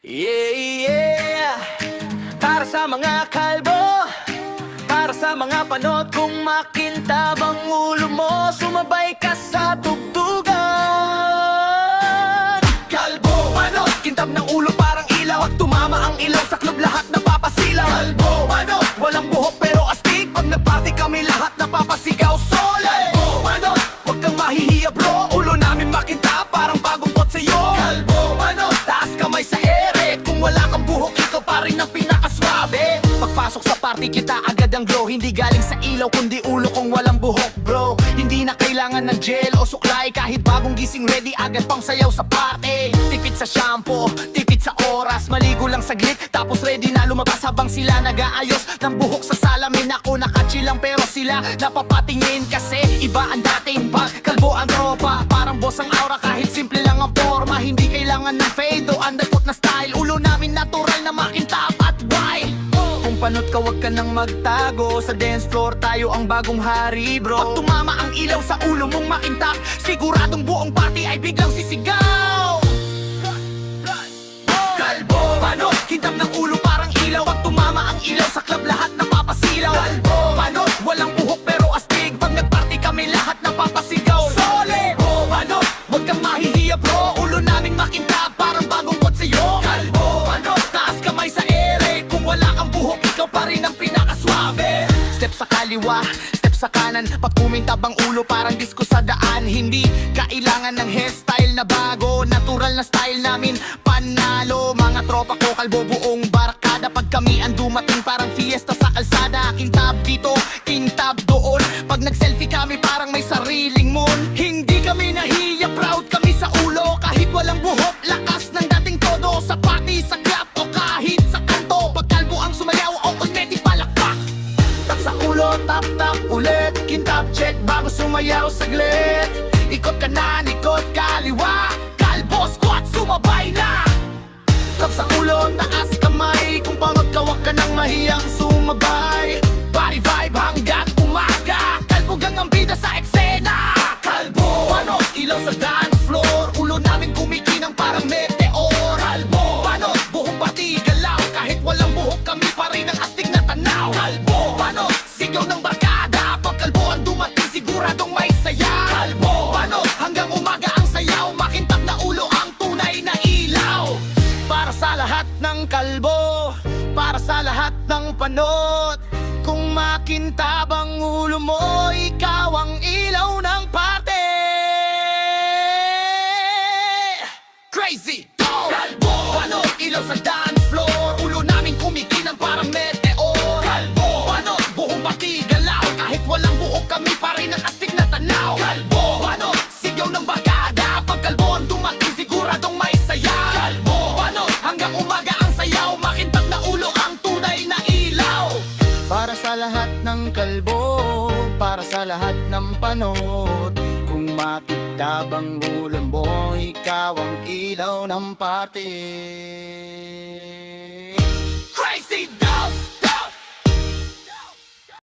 Yeah, yeah. Para sa mga kalbo, para sa mga panot, kung makintabang ulo mo, sumabay ka sa tugtugan. Kalbo, panot, kintab ng ulo parang ilaw, at tumama ang ilaw sa club, lahat napapasilaw. Kalbo, panot, walang buhok pero astig, pag nagparty kami lahat napapasigaw. Solid, kalbo, panot, huwag kang mahihiya bro, ulo namin makintab parang bagong pot sa'yo. Kalbo, panot, taas kamay sa ere, kung wala kang buhok ikaw pa rin ang pinakaswabe. Pagpasok sa party kita agad ang glow, hindi galing sa ilaw kundi ulo kung walang buhok bro. Hindi na kailangan ng gel o suklay, kahit bagong gising ready agad pang sayaw sa party. Tipid sa shampoo, tipid sa oras, maligo lang saglit tapos ready na lumabas habang sila nag-aayos ng buhok sa salamin. Ako nakachill lang pero sila napapatingin kasi iba ang dating pag kalbo ang tropa. Parang boss ang aura kahit simple lang ang forma, hindi kailangan ng fade o undercut na style. Ulo namin natural na makintab at wild. Kung panot ka wag ka nang magtago, sa dance floor tayo ang bagong hari bro. Pag tumama ang ilaw sa ulo mong makintab, siguradong buong party ay biglang sisigaw. Kalbo, panot, kintab ng ulo parang ilaw, pag tumama ang ilaw sa club lahat napapasilaw. Kalbo, panot, walang buhok pero astig, pag nagparty kami lahat napapasigaw. Solid, panot, wag kang mahihiya bro, ulo namin makintab parang bagong pot sa'yo. Kalbo, panot, taas kamay sa ere, kung wala kang buhok ikaw pa rin ang pinakaswabe. Step sa kaliwa, step sa kanan, pag kumintab ang ulo parang disco sa daan. Hindi kailangan ng hairstyle na bago, natural na style namin panalo. Mga tropa ko kalbo buong barakada, pag kami ang dumating parang fiesta sa kalsada. Kintab dito, kintab doon, pag nag-selfie kami parang may sariling moon. Hindi kami nahiya, proud kami sa ulo, kahit walang buhok, lakas ng dating todo. Sa party, sa club o kahit sa kanto, pag kalbo ang sumayaw o already palakpak. Tap sa ulo, tap tap ulit, kintab check bago sumayaw saglit. Ikot kanan, ikot kaliwa, kalbo squat, sumabay na. Tap sa ulo, taas kamay, kung pangot ka wag ka nang mahiyang sumabay. Body vibe hanggat umaga, kalbo gang ang bida sa eksena. Kalbo, panot, ilaw sa dance floor, ulo namin kumikinang parang meteor. Kalbo, panot, buhok pati galaw, kahit walang buhok kami pa rin ang astig na tanaw. Kalbo, panot, sigaw ng barkada, pag kalbo ang dumating siguradong may saya. Kalbo, panot, hanggang umaga ang sayaw, makintab na ulo ang tunay na ilaw. Para sa lahat ng kalbo, para sa lahat ng panot, kung makintab ang ulo mo, ikaw ang ilaw ng party. Crazy! Kalbo, panot, ilaw sa dance floor, ulo namin kumikinang parang meteor. Kalbo, panot, buhong pati galaw, kahit walang buhok kami pa rin ang astig na tanaw. Kalbo, panot, sigaw ng bagada, pag kalbo ang dumating siguradong may saya. Kalbo, panot, hanggang umaga ang sayaw, makintab na ulo ang tunay na ilaw. Para sa lahat ng kalbo, para sa lahat ng panot, kung makintab ang ulo mo, ikaw ang ilaw ng party.